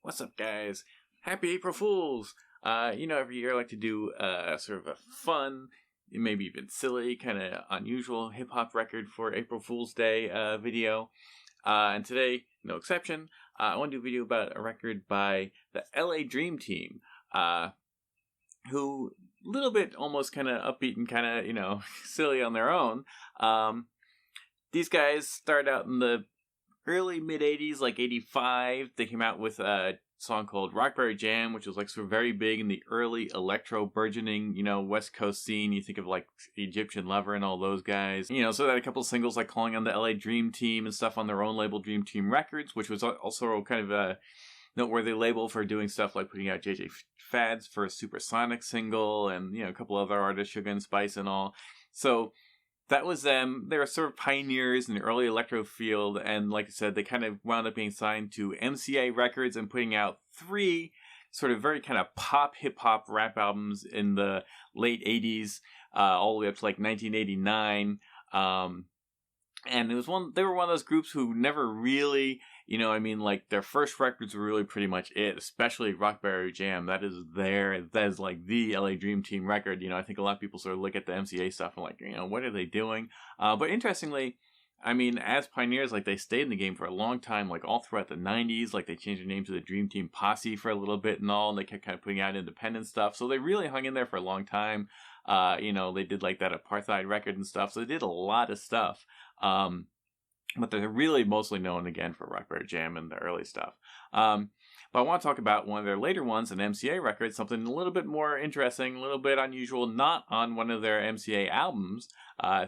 What's up, guys? Happy April Fools! Every year I like to do sort of a fun, maybe even silly, kind of unusual hip-hop record for April Fool's Day video. And today, no exception, I want to do a video about a record by the LA Dream Team, who a little bit almost kind of upbeat and kind of, silly on their own. These guys started out in the early mid-'80s, like 85. They came out with a song called Rockberry Jam, which was like sort of very big in the early electro burgeoning, West Coast scene. You think of like Egyptian Lover and all those guys. So they had a couple of singles like Calling on the LA Dream Team and stuff on their own label, Dream Team Records, which was also kind of a noteworthy label for doing stuff like putting out JJ Fad's first Supersonic single and, a couple other artists, Sugar and Spice and all. So that was them. They were sort of pioneers in the early electro field, and like I said, they kind of wound up being signed to MCA Records and putting out 3 sort of very kind of pop, hip-hop rap albums in the late 80s, all the way up to like 1989. And they were one of those groups who never really, their first records were really pretty much it, especially Rockberry Jam. That is like the LA Dream Team record. I think a lot of people sort of look at the MCA stuff and like, what are they doing? But interestingly, as pioneers, like they stayed in the game for a long time, like all throughout the 90s, like they changed their name to the Dream Team Posse for a little bit and all, and they kept kind of putting out independent stuff. So they really hung in there for a long time. They did like that Apartheid record and stuff. So they did a lot of stuff. But they're really mostly known again for Rockberry Jam and the early stuff. But I want to talk about one of their later ones, an MCA record, something a little bit more interesting, a little bit unusual, not on one of their MCA albums,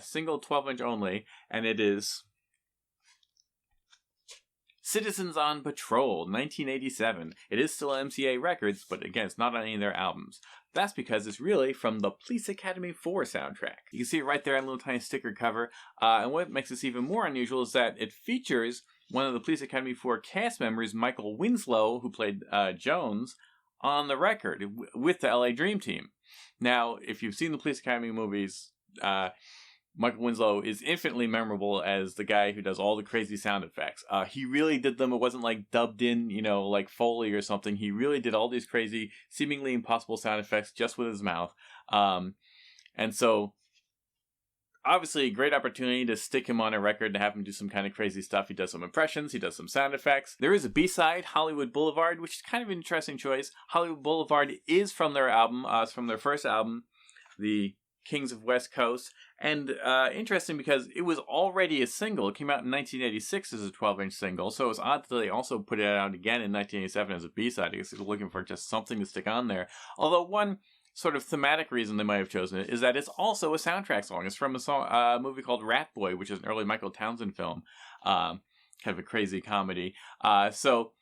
single 12-inch only, and it is Citizens on Patrol, 1987. It is still MCA Records, but again, it's not on any of their albums. That's because it's really from the Police Academy 4 soundtrack. You can see it right there on a little tiny sticker cover. And what makes this even more unusual is that it features one of the Police Academy 4 cast members, Michael Winslow, who played Jones, on the record with the LA Dream Team. Now, if you've seen the Police Academy movies, Michael Winslow is infinitely memorable as the guy who does all the crazy sound effects. He really did them. It wasn't like dubbed in, like Foley or something. He really did all these crazy, seemingly impossible sound effects just with his mouth. And so, obviously, a great opportunity to stick him on a record and have him do some kind of crazy stuff. He does some impressions. He does some sound effects. There is a B-side, Hollywood Boulevard, which is kind of an interesting choice. Hollywood Boulevard is from their album. It's from their first album, the Kings of West Coast, and interesting because it was already a single. It came out in 1986 as a 12-inch single, so it was odd that they also put it out again in 1987 as a B-side. I guess they were looking for just something to stick on there. Although one sort of thematic reason they might have chosen it is that it's also a soundtrack song. It's from a movie called Rat Boy, which is an early Michael Townsend film, kind of a crazy comedy. So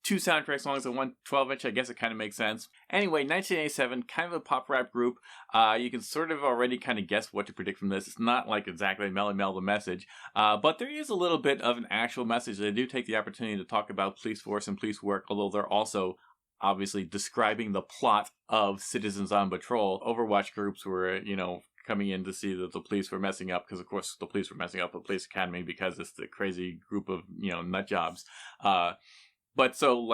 2 soundtrack songs and 1 12-inch, I guess it kind of makes sense. Anyway, 1987, kind of a pop rap group. You can sort of already kind of guess what to predict from this. It's not like exactly Melly Mel the message, but there is a little bit of an actual message. They do take the opportunity to talk about police force and police work, although they're also obviously describing the plot of Citizens on Patrol. Overwatch groups were, coming in to see that the police were messing up, because of course the police were messing up the police academy because it's the crazy group of, nut jobs. But so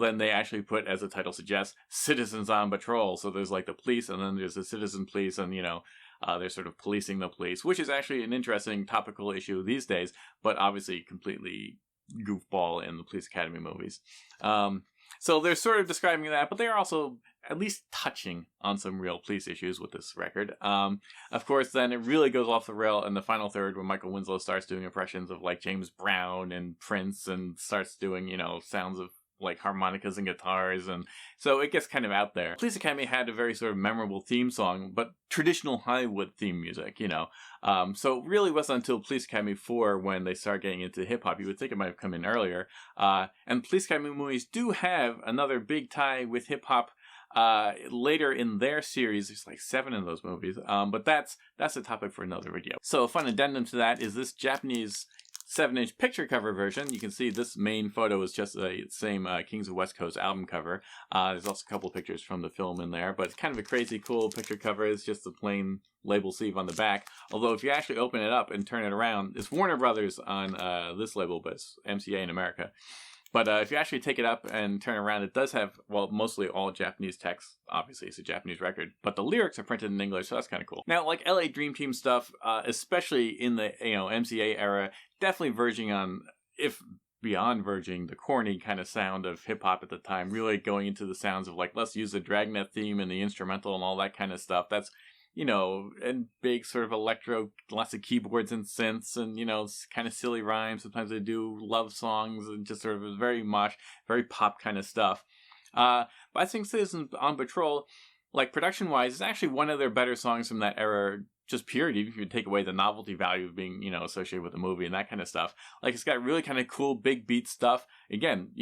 then they actually put, as the title suggests, Citizens on Patrol. So there's like the police, and then there's the citizen police, and they're sort of policing the police, which is actually an interesting topical issue these days, but obviously completely goofball in the Police Academy movies. So they're sort of describing that, but they're also at least touching on some real police issues with this record. Of course, then it really goes off the rail in the final third when Michael Winslow starts doing impressions of like James Brown and Prince and starts doing, sounds of like harmonicas and guitars, and so it gets kind of out there. Police Academy had a very sort of memorable theme song, but traditional Hollywood theme music, So it really wasn't until Police Academy 4 when they start getting into hip-hop. You would think it might have come in earlier. And Police Academy movies do have another big tie with hip-hop later in their series. There's like 7 of those movies, but that's a topic for another video. So a fun addendum to that is this Japanese 7-inch picture cover version. You can see this main photo is just the same Kings of West Coast album cover. There's also a couple pictures from the film in there, but it's kind of a crazy cool picture cover. It's just the plain label sleeve on the back. Although if you actually open it up and turn it around, it's Warner Brothers on this label, but it's MCA in America. But if you actually take it up and turn around, it does have, well, mostly all Japanese text. Obviously, it's a Japanese record. But the lyrics are printed in English, so that's kind of cool. Now, like LA Dream Team stuff, especially in the MCA era, definitely verging on, if beyond verging, the corny kind of sound of hip-hop at the time, really going into the sounds of, like, let's use the Dragnet theme and the instrumental and all that kind of stuff. That's, and big sort of electro, lots of keyboards and synths and, kind of silly rhymes. Sometimes they do love songs and just sort of very mosh, very pop kind of stuff. But I think Citizens on Patrol, like production-wise, is actually one of their better songs from that era, just period, even if you take away the novelty value of being, associated with the movie and that kind of stuff. Like, it's got really kind of cool, big beat stuff. Again,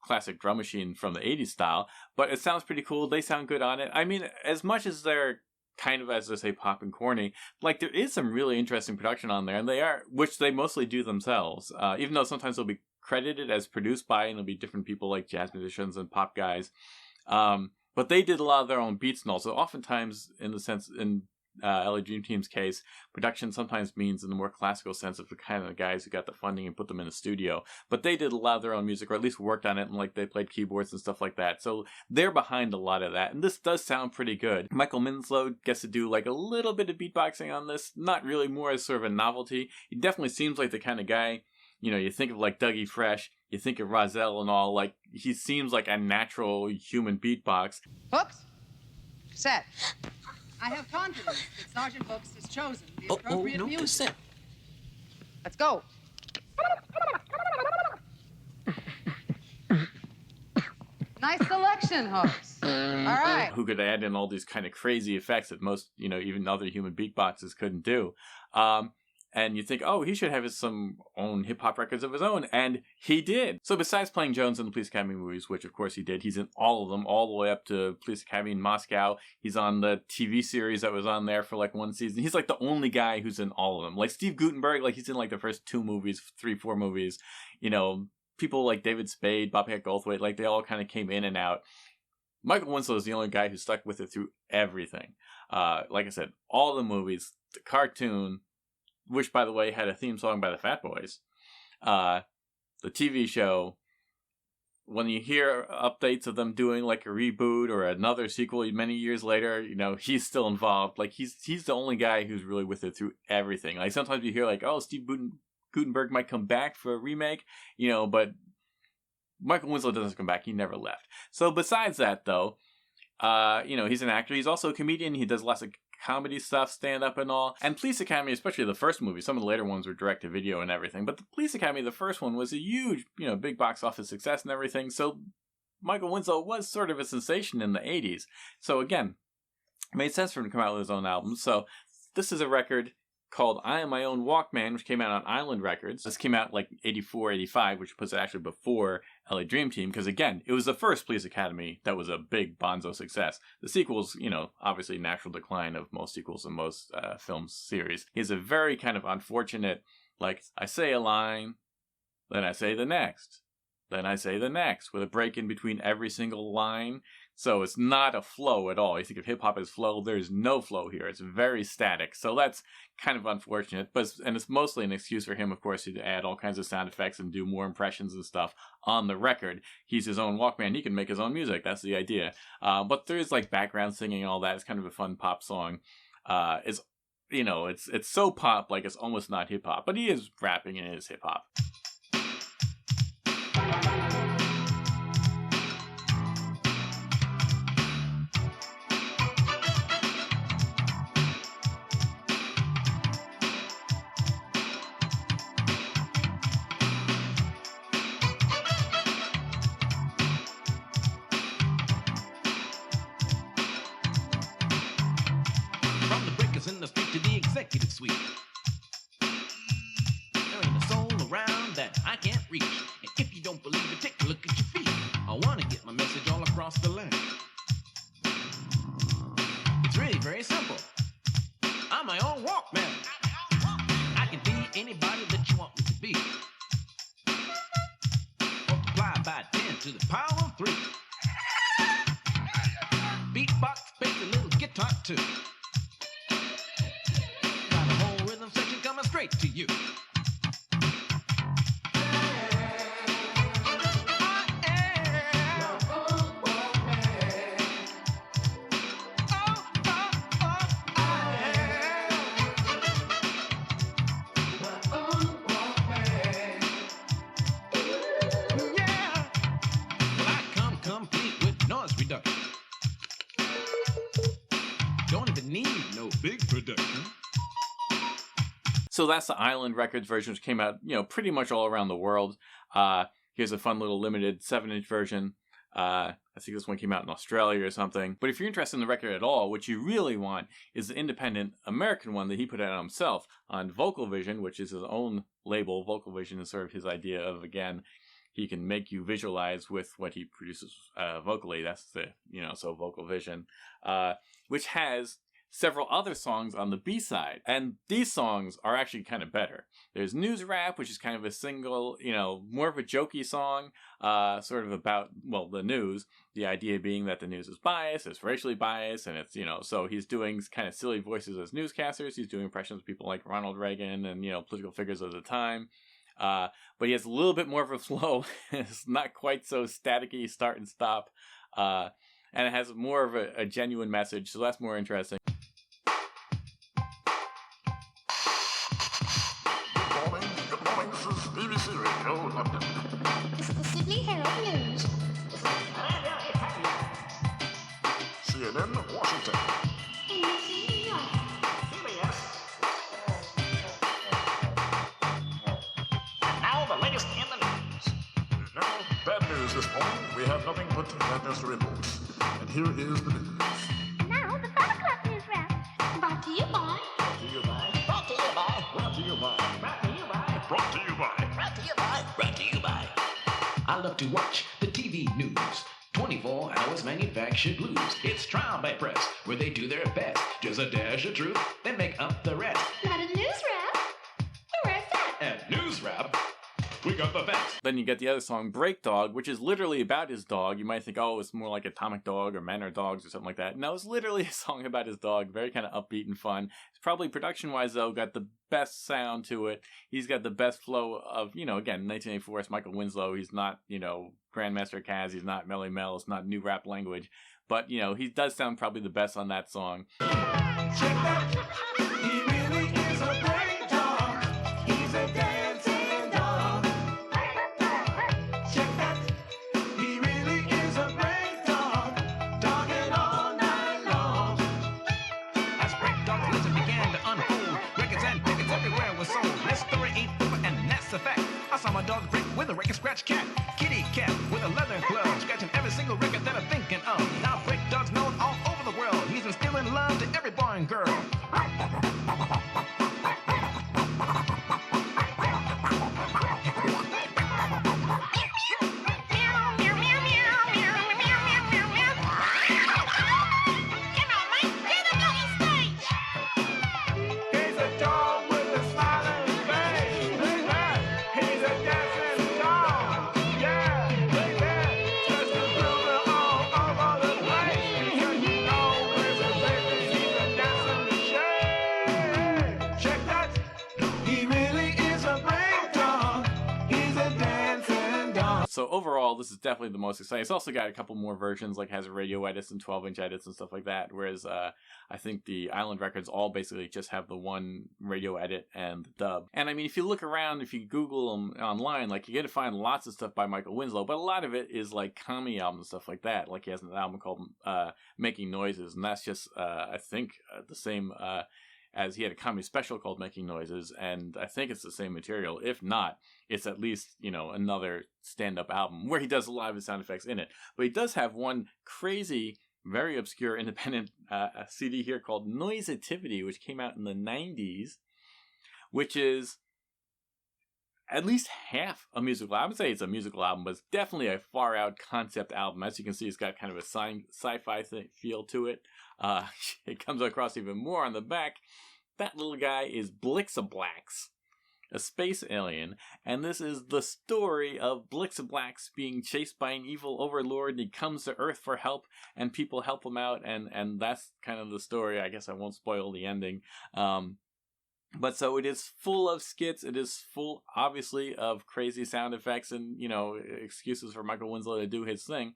classic drum machine from the 80s style, but it sounds pretty cool. They sound good on it. I mean, as much as they're kind of, as I say, pop and corny, like, there is some really interesting production on there, and which they mostly do themselves, even though sometimes they'll be credited as produced by, and there'll be different people like jazz musicians and pop guys, but they did a lot of their own beats and all, so oftentimes, in LA Dream Team's case, production sometimes means in the more classical sense of the kind of guys who got the funding and put them in a studio. But they did a lot of their own music, or at least worked on it, and like they played keyboards and stuff like that. So they're behind a lot of that, and this does sound pretty good. Michael Winslow gets to do like a little bit of beatboxing on this, not really, more as sort of a novelty. He definitely seems like the kind of guy, you think of like Dougie Fresh, you think of Rozelle and all, like he seems like a natural human beatbox. Hooks, set. I have confidence that Sergeant Hooks has chosen the appropriate music. Cassette. Let's go. Nice selection, Hooks. All right. Who could add in all these kind of crazy effects that most, even other human beatboxers couldn't do. And you think, he should have some own hip-hop records of his own, and he did. So besides playing Jones in the Police Academy movies, which of course he did, he's in all of them, all the way up to Police Academy in Moscow. He's on the TV series that was on there for like one season. He's like the only guy who's in all of them. Like Steve Guttenberg, like he's in like the first 2 movies, 3, 4 movies. People like David Spade, Bobcat Goldthwait, like they all kind of came in and out. Michael Winslow is the only guy who stuck with it through everything. Like I said, all the movies, the cartoon, which, by the way, had a theme song by the Fat Boys. The TV show, when you hear updates of them doing like a reboot or another sequel many years later, he's still involved. Like, he's the only guy who's really with it through everything. Like, sometimes you hear like, Steve Guttenberg might come back for a remake, but Michael Winslow doesn't come back. He never left. So besides that, though, he's an actor. He's also a comedian. He does lots of comedy stuff, stand-up and all. And Police Academy, especially the first movie, some of the later ones were direct-to-video and everything, but the Police Academy, the first one, was a huge, big box office success and everything, so Michael Winslow was sort of a sensation in the 80s. So again, it made sense for him to come out with his own album. So this is a record called I Am My Own Walkman, which came out on Island Records. This came out like 84, 85, which puts it actually before LA Dream Team, because again, it was the first Police Academy that was a big bonzo success. The sequels, obviously natural decline of most sequels in most film series. He's a very kind of unfortunate, like, I say a line, then I say the next, then I say the next, with a break in between every single line. So it's not a flow at all. You think of hip-hop as flow, there's no flow here. It's very static. So that's kind of unfortunate. And it's mostly an excuse for him, of course, to add all kinds of sound effects and do more impressions and stuff on the record. He's his own Walkman. He can make his own music. That's the idea. But there is like background singing and all that. It's kind of a fun pop song. It's so pop, like it's almost not hip-hop. But he is rapping and it is hip-hop. In the street to the executive suite. There ain't a soul around that I can't reach. And if you don't believe it, take a look at your feet. I want to get my message all across the land. It's really very simple. I'm my own Walkman. I can be anybody that you want me to be. Multiply by 10 to the power of 3. Beatbox, bass, a little guitar too. Straight to you. big production. So that's the Island Records version, which came out, pretty much all around the world. Here's a fun little limited 7-inch version. I think this one came out in Australia or something. But if you're interested in the record at all, what you really want is the independent American one that he put out himself on Vocal Vision, which is his own label. Vocal Vision is sort of his idea of, again, he can make you visualize with what he produces vocally. That's the, so Vocal Vision, which has several other songs on the B-side. And these songs are actually kind of better. There's News Rap, which is kind of a single, more of a jokey song, sort of about, the news. The idea being that the news is biased, it's racially biased, and it's, so he's doing kind of silly voices as newscasters. He's doing impressions of people like Ronald Reagan and, political figures of the time. But he has a little bit more of a flow. It's not quite so staticky, start and stop. And it has more of a genuine message, so that's more interesting. Good morning, this is BBC Radio London. This is the Sydney Herald News. CNN Washington. NBC New York. Now the latest in the news. Now, bad news this morning. We have nothing but bad news to report. And here is the news. Now the 5 o'clock news wrap. Brought to you by. Brought to you by. Brought to you by. Brought to you by. Brought to you by. Brought to you by. Brought to you by. Brought to you by. I love to watch the TV news. 24 hours manufactured blues. It's trial by press, where they do their best. Just a dash of truth, then make up the rest. Not a news wrap. Where's that? At News Wrap, we got the facts. Then you get the other song, Break Dog, which is literally about his dog. You might think, it's more like Atomic Dog or Men Are Dogs or something like that. No, it's literally a song about his dog. Very kind of upbeat and fun. It's probably, production-wise, though, got the best sound to it. He's got the best flow of, again, 1984, it's Michael Winslow. He's not, Grandmaster Caz. He's not Melly Mel. It's not new rap language. But, he does sound probably the best on that song. He really is a break dog. He's a dancing dog. Check that. He really is a break dog. Dogging all night long. As Break Dog's legend began to unfold, records and tickets everywhere were sold. This story ain't over, and that's a fact. I saw my dog break with a record scratch cat. Kitty cat with a leather glove, scratching every single record that I'm thinking of. Now Break Dog's known all over the world. He's instilling love to every boy and girl. He's a dog with a smiling face. He's a dancing dog. Yeah, baby. Just a grooving all over the place. And you know, baby, he's a dancing machine. Check that. He really is a break dog. He's a dancing dog. So overall, this is definitely the most exciting. It's also got a couple more versions, like has radio edits and 12-inch edits and stuff like that. Whereas I think the Island Records all basically just have the one radio edit and the dub. And I mean, if you look around, if you Google them online, like, you're going to find lots of stuff by Michael Winslow, but a lot of it is like comedy albums and stuff like that. Like, he has an album called Making Noises, and that's just, I think, the same as he had a comedy special called Making Noises, and I think it's the same material. If not, it's at least, another stand-up album where he does a lot of his sound effects in it. But he does have one crazy, very obscure independent CD here called Noisitivity, which came out in the 90s, which is at least half a musical album. I would say it's a musical album, but it's definitely a far-out concept album. As you can see, it's got kind of a sci-fi feel to it. It comes across even more on the back. That little guy is Blixablax, a space alien, and this is the story of Blixablax being chased by an evil overlord, and he comes to Earth for help, and people help him out, and that's kind of the story. I guess I won't spoil the ending. But so it is full of skits. It is full, obviously, of crazy sound effects and, excuses for Michael Winslow to do his thing.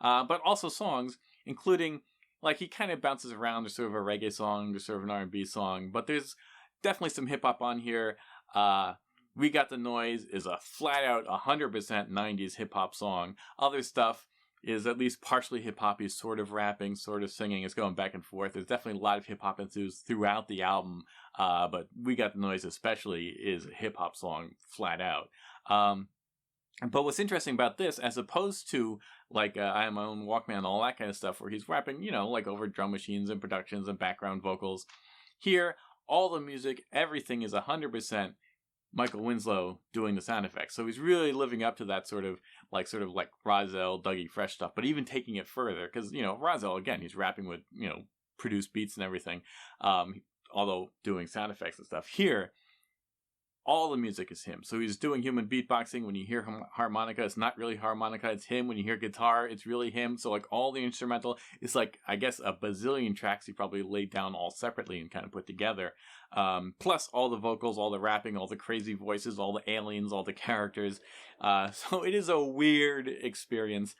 But also songs, including, like, he kind of bounces around. There's sort of a reggae song, there's sort of an R&B song, but there's definitely some hip-hop on here. We Got the Noise is a flat-out 100% 90s hip-hop song. Other stuff, is at least partially hip-hop. He's sort of rapping, sort of singing. It's going back and forth. There's definitely a lot of hip-hop influences throughout the album, but We Got the Noise especially is a hip-hop song flat out. But what's interesting about this, as opposed to like I Have My Own Walkman, all that kind of stuff, where he's rapping, like over drum machines and productions and background vocals, here, all the music, everything is 100% Michael Winslow doing the sound effects. So he's really living up to that sort of like Rozelle, Dougie Fresh stuff, but even taking it further, because, Rozelle, again, he's rapping with, produced beats and everything, although doing sound effects and stuff. Here, all the music is him. So he's doing human beatboxing. When you hear harmonica, it's not really harmonica, it's him. When you hear guitar, it's really him. So like all the instrumental, it's like, I guess, a bazillion tracks he probably laid down all separately and kind of put together. Plus all the vocals, all the rapping, all the crazy voices, all the aliens, all the characters. So it is a weird experience.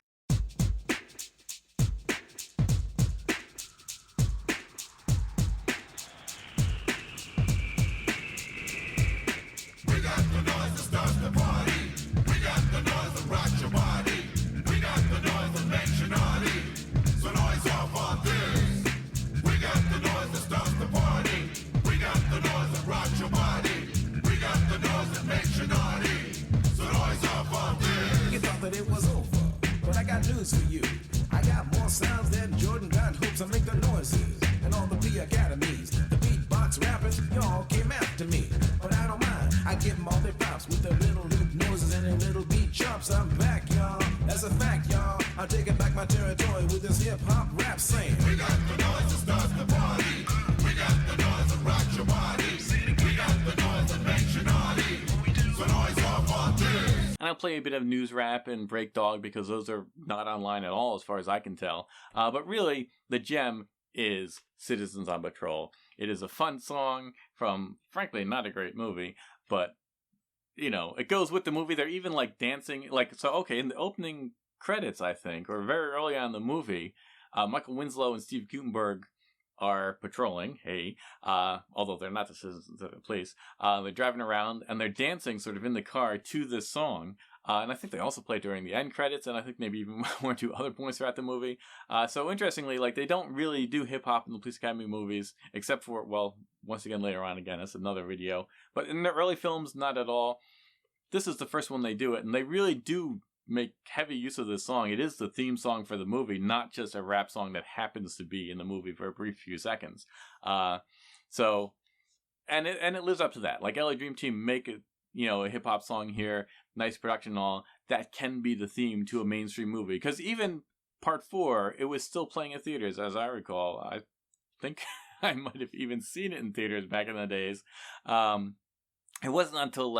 For you, I got more sounds than Jordan got hoops. I make the noises and all the B academies. The beatbox rappers, y'all came after me, but I don't mind. I give them all their props with their little loop noises and their little beat chops. I'm back, y'all. That's a fact, y'all. I'm taking back my territory with this hip hop rap saying. We got the noise that starts the party. We got the noise that rocks your body. We got the noise that makes you naughty. So noise off on this. And I'll play a bit of news rap and break dog because those are not online at all as far as I can tell. But really, the gem is Citizens on Patrol. It is a fun song from, frankly, not a great movie, but, it goes with the movie. They're even like dancing, in the opening credits, I think, or very early on in the movie, Michael Winslow and Steve Guttenberg are patrolling, although they're not the citizens of the police. They're driving around and they're dancing sort of in the car to this song. And I think they also play during the end credits, and I think maybe even one or two other points throughout the movie. So interestingly, they don't really do hip-hop in the Police Academy movies, except for, once again, later on, that's another video. But in the early films, not at all. This is the first one they do it, and they really do make heavy use of this song. It is the theme song for the movie, not just a rap song that happens to be in the movie for a brief few seconds. And it lives up to that. Like LA Dream Team make it, a hip hop song here, nice production and all, that can be the theme to a mainstream movie. Because even Part 4, it was still playing in theaters, as I recall. I think I might have even seen it in theaters back in the days. It wasn't until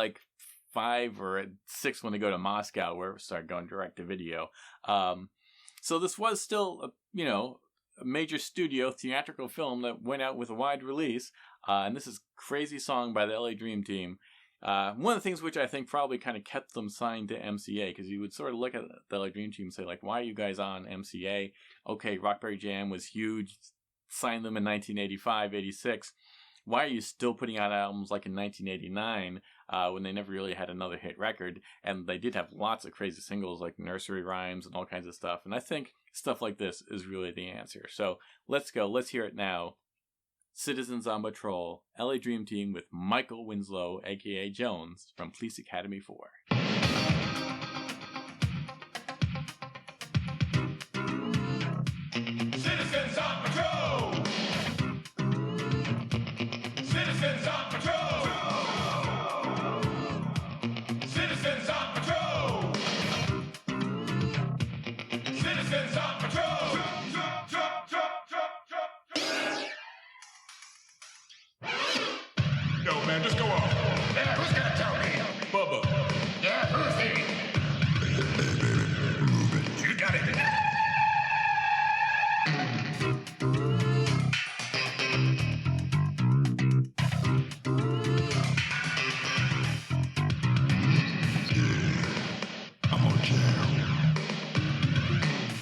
5 or 6 when they go to Moscow where it started going direct to video. So this was still, a major studio theatrical film that went out with a wide release. And this is Crazy Song by the LA Dream Team. One of the things which I think probably kind of kept them signed to MCA, because you would sort of look at the LA Dream Team and say, why are you guys on MCA? Okay, Rockberry Jam was huge, signed them in 1985, 86. Why are you still putting out albums like in 1989 when they never really had another hit record? And they did have lots of crazy singles like Nursery Rhymes and all kinds of stuff. And I think stuff like this is really the answer. So let's go. Let's hear it now. Citizens on Patrol, LA Dream Team with Michael Winslow, a.k.a. Jones, from Police Academy 4. Citizens on patrol! Citizens on patrol! Citizens on patrol! Citizens on patrol! Yo, man, just go on. Yeah, who's gonna tell me? Bubba. Yeah, who's he? You got it. I'm on jam.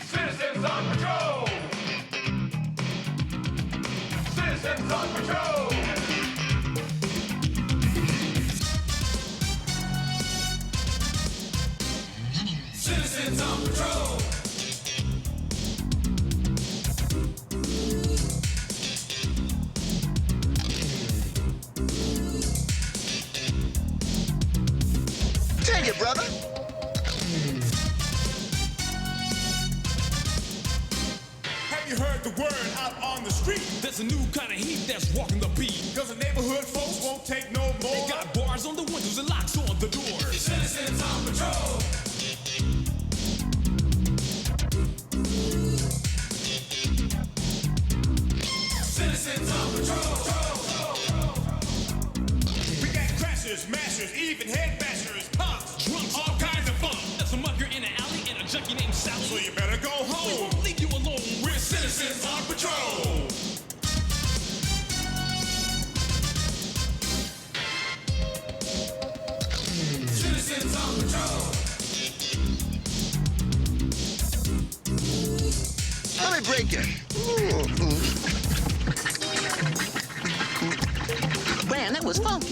Citizens on patrol! Citizens on patrol! Citizens on patrol! brother. Have you heard the word out on the street? There's a new kind of heat that's walking the beat. Cause the neighborhood folks won't take no more. They got bars on the windows and locks on the doors. Citizens on patrol. Citizens on patrol. We got crashers, mashers, even head bashers, punks, Drunks, all kinds of fun. There's a mucker in an alley and a junkie named Sally. So you better go We home. won't leave you alone. We're citizens on patrol. Citizens on patrol. Let me break it. Man, that was funky.